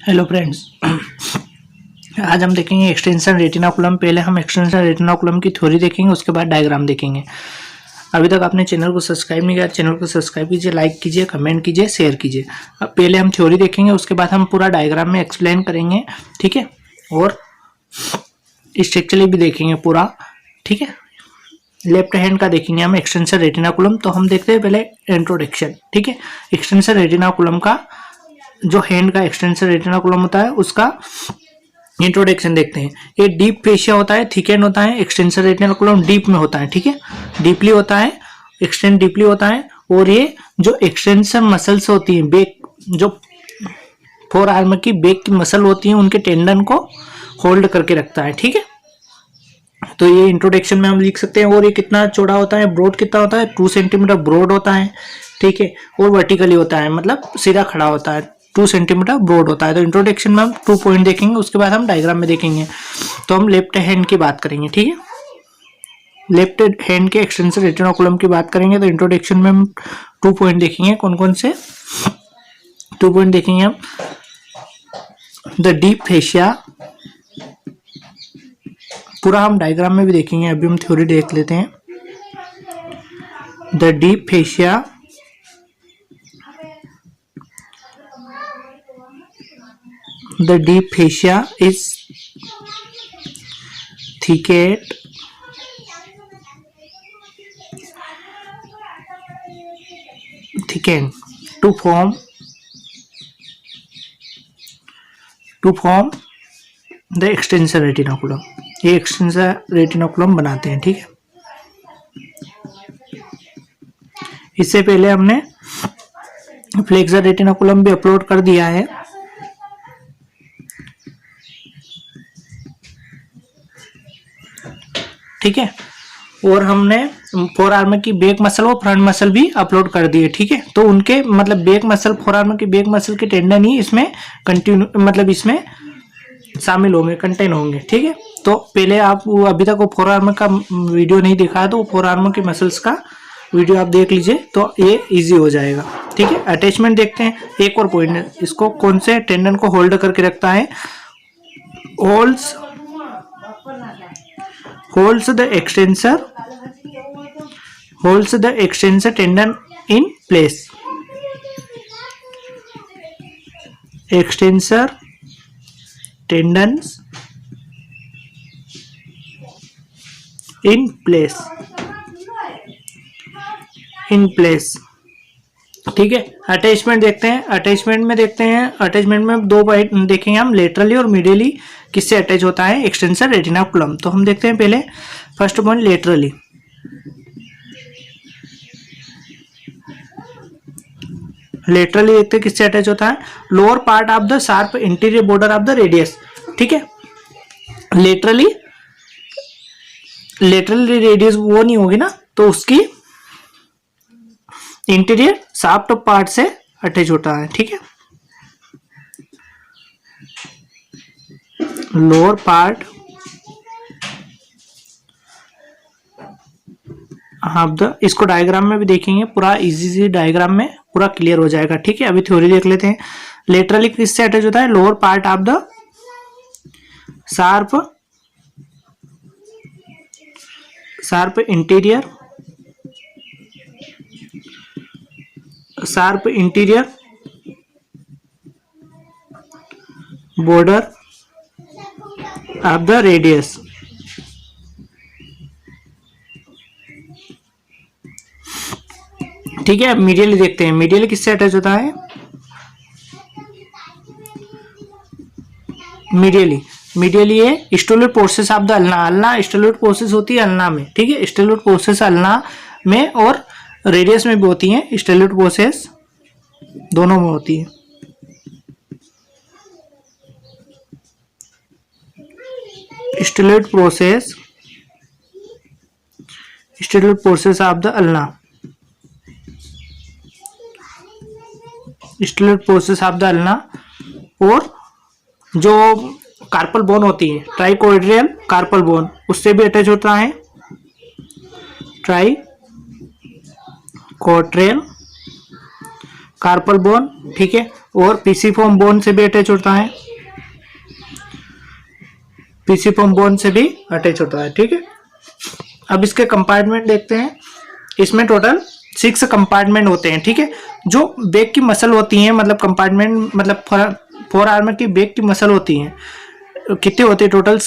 Hello friends, आज हम देखेंगे एक्सटेंशन रेटिनाकुलम। पहले हम एक्सटेंशन रेटिनाकुलम की थ्योरी देखेंगे, उसके बाद डायग्राम देखेंगे। अभी तक आपने चैनल को सब्सक्राइब नहीं किया, चैनल को सब्सक्राइब कीजिए, लाइक कीजिए, कमेंट कीजिए, शेयर कीजिए। अब पहले हम थ्योरी देखेंगे, उसके बाद हम पूरा डायग्राम में एक्सप्लेन करेंगे, ठीक है। और स्ट्रक्चरली भी देखेंगे पूरा, ठीक है। लेफ्ट हैंड का देखेंगे हम एक्सटेंशन रेटिनाकुलम। तो हम देखते हैं पहले इंट्रोडक्शन, ठीक है। एक्सटेंशन रेटिनाकुलम का जो हैंड का एक्सटेंशन रेटिनाकुलम होता है उसका इंट्रोडक्शन देखते हैं। ये डीप फेशिया होता है, थिकेंड होता है। एक्सटेंशन रेटिनाकुलम डीप में होता है, ठीक है, डीपली होता है, एक्सटेंड डीपली होता है। और ये जो एक्सटेंशन मसल्स होती हैं, बैक जो फोर आर्म की बैक की मसल होती है, उनके टेंडन को होल्ड करके रखता है, ठीक है। तो ये इंट्रोडक्शन में हम लिख सकते हैं। और ये कितना चौड़ा होता है, ब्रॉड कितना होता है, 2 सेंटीमीटर ब्रॉड होता है, ठीक है। और वर्टिकली होता है, मतलब सीधा खड़ा होता है, 2 सेंटीमीटर ब्रॉड होता है। तो इंट्रोडक्शन में हम 2 पॉइंट देखेंगे, उसके बाद हम डायग्राम में देखेंगे। तो हम लेफ्ट हैंड की बात करेंगे, ठीक है। लेफ्ट हैंड के एक्सटेंशन रेटिनाकुलम की बात करेंगे। तो इंट्रोडक्शन में हम 2 पॉइंट देखेंगे। कौन कौन से 2 पॉइंट देखेंगे हम? द डीप फेशिया, पूरा हम डायग्राम में भी देखेंगे, अभी हम थ्योरी देख लेते हैं। The deep fascia, the deep fascia is thickened to form the extensor retinaculum। ये एक्सटेंसर रेटिनाकुलम बनाते हैं, ठीक है। इससे पहले हमने फ्लेक्सर रेटिनाकुलम भी अपलोड कर दिया है, ठीक है। और हमने फोर आर्म की बैक मसल और फ्रंट मसल भी अपलोड कर दिए, ठीक है। तो उनके मतलब बैक मसल, फोर आर्म की बैक मसल के टेंडन ही इसमें कंटिन्यू, मतलब इसमें शामिल होंगे, कंटेन होंगे, ठीक है। तो पहले आप अभी तक वो फोर आर्म का वीडियो नहीं देखा है, तो फोर आर्म के मसल्स का वीडियो आप देख लीजिए, तो ये इजी हो जाएगा, ठीक है। अटैचमेंट देखते हैं। एक और पॉइंट है, इसको कौन से टेंडन को होल्ड करके रखता है? holds the extensor tendon in place। extensor tendons in place, ठीक है। अटैचमेंट देखते हैं। अटैचमेंट में 2 पॉइंट देखेंगे हम, लेटरली और मीडियली किससे अटैच होता है एक्सटेंसर रेटिनाकुलम। तो हम देखते हैं पहले फर्स्ट पॉइंट लेटरली। लेटरली देखते हैं किससे अटैच होता है, lower part of the sharp interior border of the radius, ठीक है। लेटरली रेडियस वो नहीं होगी ना, तो उसकी इंटीरियर शाफ्ट पार्ट से अटैच होता है, ठीक है। लोअर पार्ट ऑफ द, इसको डायग्राम में भी देखेंगे, पूरा इजी डायग्राम में पूरा क्लियर हो जाएगा, ठीक है। अभी थ्योरी देख लेते हैं। लेटरली किससे अटैच होता है? Lower part of the sharp interior border of the radius, ठीक है। मीडियली देखते हैं। मीडियली किससे अटैच होता है? मीडियली ये styloid process of the ulna styloid process होती है अल्ना में, ठीक है। स्टेलॉइड प्रोसेस अल्ना में और रेडियस में भी होती है, स्टेलॉइड प्रोसेस दोनों में होती है। Styloid process of the ulna, styloid process of the ulna. और जो कार्पल बोन होती है, ट्राइकोइड्रियल कार्पल बोन, उससे भी अटैच होता है, ट्राइकोट्रियल कार्पल बोन, ठीक है। और पीसीफॉर्म बोन से भी अटैच होता है, पीसीफॉर्म बोन से भी अटैच होता है। ठीक है, अब इसके कंपार्टमेंट देखते हैं। इसमें टोटल 6 कंपार्टमेंट होते हैं। ठीक है, जो बैक की मसल होती हैं, मतलब कंपार्टमेंट मतलब फोर आर्मर की बैक की मसल होती हैं, कितनी होती है टोटल?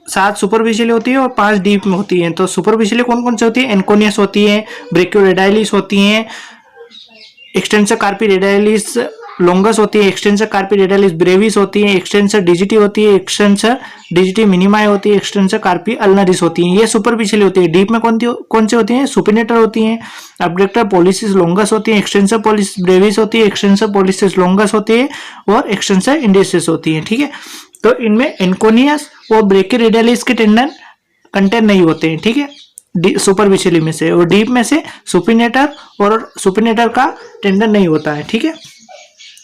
7 सुपरफिशियल होती है और 5 डीप में होती हैं। तो सुपरफिशियल कौन कौन से होती है? एनकोनियस होती है, ब्रेकियोरेडाइलिस होती हैं, एक्सटेंसर कार्पी रेडाइलिस लॉन्गस होती है, एक्सटेंसर कार्पी रेडाइलिस ब्रेविस होती है, एक्सटेंसर डिजिटी होती है, एक्सटेंसर डिजिटी मिनिमाई होती है, एक्सटेंसर कार्पी अल्नरिस होती है। ये सुपरफिशियल होती है। डीप में कौन से होती हैं? सुपिनेटर होती हैं, अबडक्टर पॉलिसिस लॉन्गस होती है, एक्सटेंसर पॉलिसिस ब्रेविस होती है, एक्सटेंसर पॉलिसिस लॉन्गस होती है और एक्सटेंसर इंडिसिस होती है। ठीक है, तो इनमें एनकोनियस और ब्रेकियोरेडाइलिस के टेंडन कंटेंट नहीं होते हैं। ठीक है, सुपरफिशियली में से, और डीप में से सुपिनेटर और सुपिनेटर का टेंडन नहीं होता है। ठीक है,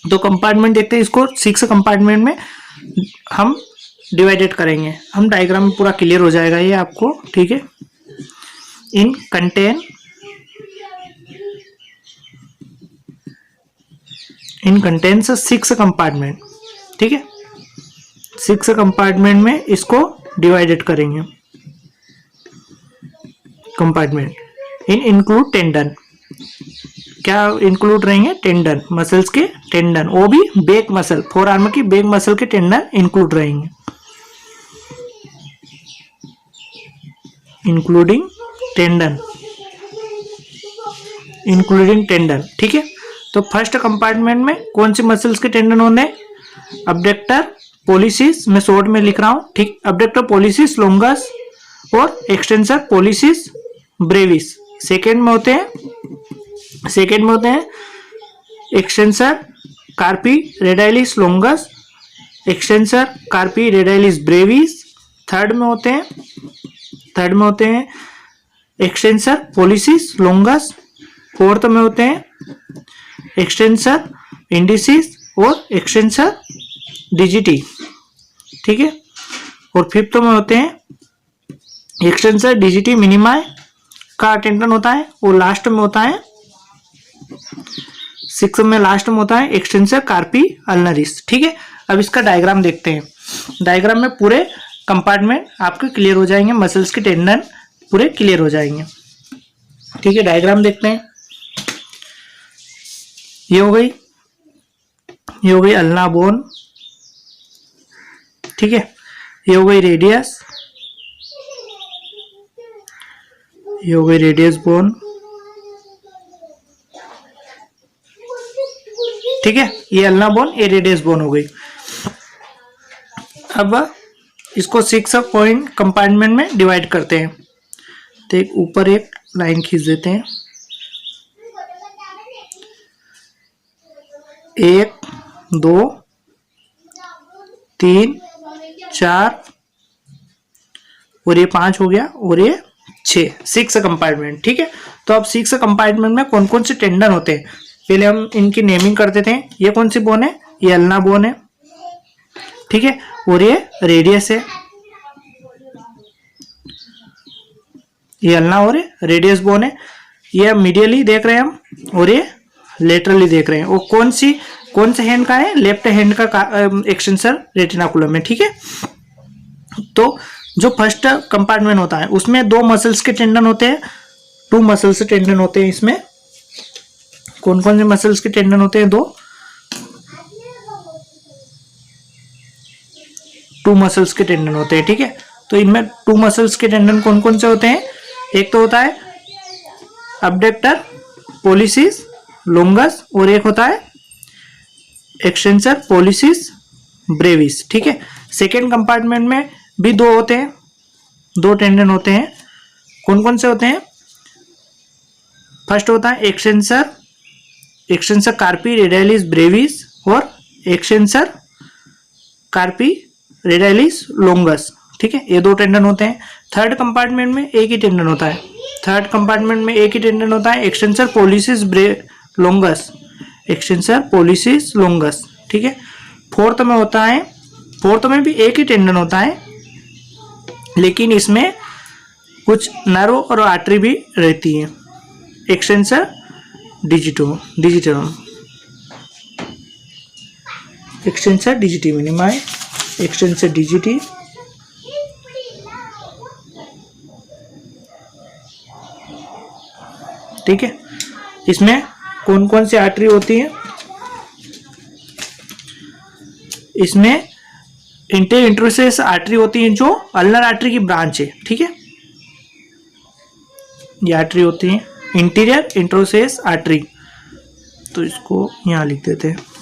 तो कंपार्टमेंट देखते हैं। इसको 6 कंपार्टमेंट में हम डिवाइडेड करेंगे। हम डायग्राम में पूरा क्लियर हो जाएगा ये आपको। ठीक है, इन कंटेन्स 6 कंपार्टमेंट। ठीक है, 6 कंपार्टमेंट में इसको डिवाइडेड करेंगे। कंपार्टमेंट इन इंक्लूड टेंडन, क्या इंक्लूड रहेंगे? टेंडन, मसल्स के टेंडन, वो भी बैक मसल, फोर आर्म की बैक मसल के टेंडन इंक्लूड रहेंगे, इंक्लूडिंग टेंडन। ठीक है, तो फर्स्ट कंपार्टमेंट में कौन से मसल्स के टेंडन होंगे? अबडक्टर पॉलिसिस, मैं शॉर्ट में लिख रहा हूं। ठीक, अबडक्टर पॉलिसिस लॉन्गस और एक्सटेंसर पॉलिसिस ब्रेविस। सेकेंड में होते हैं extensor कार्पी रेडाइलिस longus, extensor कार्पी रेडाइलिस Brevis. Third में होते हैं एक्सटेंसर पॉलिसिस लॉन्गस। फोर्थ में होते हैं एक्सटेंसर इंडिसिस और एक्सटेंसर डिजिटी। ठीक है, और फिफ्थ में होते हैं एक्सटेंसर डिजिटी मिनिमाई का टेंडन होता है, और लास्ट में होता है 6 में लास्ट में होता है एक्सटेंसर कार्पी अल्नरिस। ठीक है, अब इसका डायग्राम देखते हैं। डायग्राम में पूरे कंपार्टमेंट आपके क्लियर हो जाएंगे, मसल्स के टेंडन पूरे क्लियर हो जाएंगे। ठीक है, डायग्राम देखते हैं। ये हो गई अल्ना बोन। ठीक है, ये हो गई रेडियस, ये हो गई रेडियस बोन। ठीक है, ये अल्ना बोन, ये रेडियस बोन हो गई। अब इसको 6 पॉइंट कंपार्टमेंट में डिवाइड करते हैं। तो एक ऊपर एक लाइन खींच देते हैं, 1 2 3 4 और ये 5 हो गया, और ये 6 कंपार्टमेंट। ठीक है, तो अब 6 कंपार्टमेंट में कौन कौन से टेंडन होते हैं, पहले हम इनकी नेमिंग कर देते हैं। ये कौन सी बोन है? ये अल्ना बोन है। ठीक है, और ये रेडियस है, ये अल्ना और रेडियस बोन है। ये मीडियली देख रहे हैं हम, और ये लेटरली देख रहे हैं। और कौन से हैंड का है? लेफ्ट हैंड का एक्सटेंसर रेटिनाकुलम है। ठीक है, तो जो फर्स्ट कंपार्टमेंट होता है उसमें 2 मसल्स के टेंडन होते हैं, 2 मसल्स के टेंडन होते हैं। इसमें कौन कौन से मसल्स के टेंडन होते हैं? 2 मसल्स के टेंडन होते हैं। ठीक है, तो इनमें 2 मसल्स के टेंडन कौन कौन से होते हैं? एक तो होता है अबडक्टर पॉलिसिस लॉन्गस, और एक होता है एक्सटेंसर पॉलिसिस ब्रेविस। ठीक है, सेकेंड कंपार्टमेंट में भी 2 होते हैं, 2 टेंडन होते हैं। कौन कौन से होते हैं? फर्स्ट होता है एक्सटेंसर कार्पी रेडाइलिस ब्रेविस और एक्सटेंसर कार्पी रेडाइलिस लॉन्गस। ठीक है, ये 2 टेंडन होते हैं। थर्ड कंपार्टमेंट में एक ही टेंडन होता है, extensor pollicis longus, extensor pollicis longus. ठीक है, फोर्थ में भी एक ही टेंडन होता है, लेकिन इसमें कुछ नर्व और आर्टरी भी रहती है, extensor digitorum. Extensor digiti minimi, extensor digiti, ठीक है। इसमें कौन कौन सी आर्टरी होती है? इसमें इंटरसेस आर्टरी होती है जो अल्नर आर्टरी की ब्रांच है, ठीक है। ये आर्टरी होती है इंटीरियर इंटरसेस आर्टरी, तो इसको यहां लिख देते हैं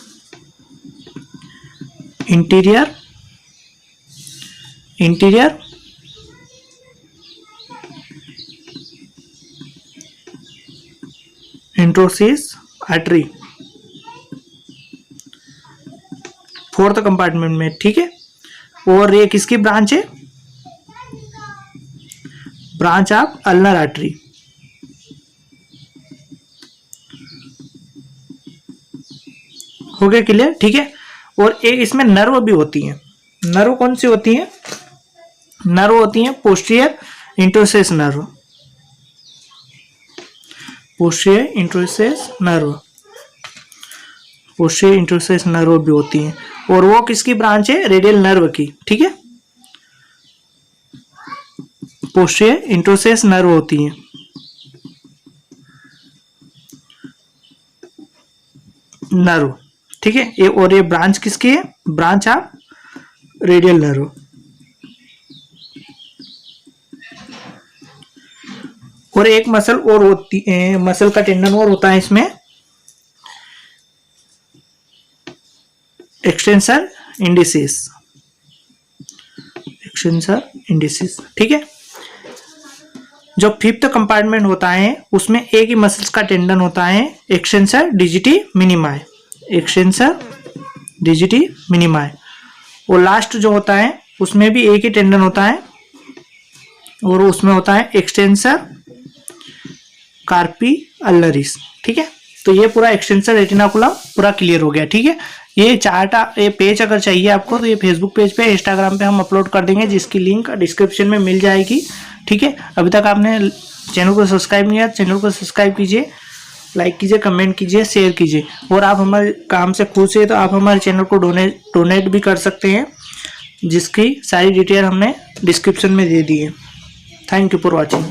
इंटीरियर इंटरसेस आर्टरी, फोर्थ कंपार्टमेंट में, ठीक है। और ये किसकी ब्रांच है? Branch of ulnar artery. हो गया क्लियर, ठीक है। और एक इसमें नर्व भी होती है। नर्व कौन सी होती है? नर्व होती है posterior interosseous nerve, posterior interosseous nerve, posterior interosseous nerve भी होती है। और वो किसकी ब्रांच है? रेडियल नर्व की, ठीक है। पोस्टीरियर इंटरसेस नर्व होती है, नर्व, ठीक है। ये और ये ब्रांच किसकी है? Branch of radial nerve. और एक मसल और होती है, मसल का टेंडन और होता है इसमें, एक्सटेंसर इंडिसिस, एक्सटेंसर इंडिसिस, ठीक है। जो फिफ्थ कंपार्टमेंट होता है उसमें एक ही मसल्स का टेंडन होता है, एक्सटेंसर डिजिटी मिनिमाई, एक्सटेंसर डिजिटी मिनिमाई। और लास्ट जो होता है उसमें भी एक ही टेंडन होता है और उसमें होता है एक्सटेंसर कार्पी अल्नरिस, ठीक है। तो ये पूरा एक्सटेंसर रेटिनाकुलम पूरा क्लियर हो गया, ठीक है। ये चार्ट, ये पेज अगर चाहिए आपको तो ये फेसबुक पेज पे, इंस्टाग्राम पे हम अपलोड कर देंगे, जिसकी लिंक डिस्क्रिप्शन में मिल जाएगी, ठीक है। अभी तक आपने चैनल को सब्सक्राइब नहीं किया, चैनल को सब्सक्राइब कीजिए, लाइक कीजिए, कमेंट कीजिए, शेयर कीजिए। और आप हमारे काम से खुश है तो आप हमारे चैनल को डोनेट भी कर सकते हैं, जिसकी सारी डिटेल हमने डिस्क्रिप्शन में दे दी है। Thank you for watching.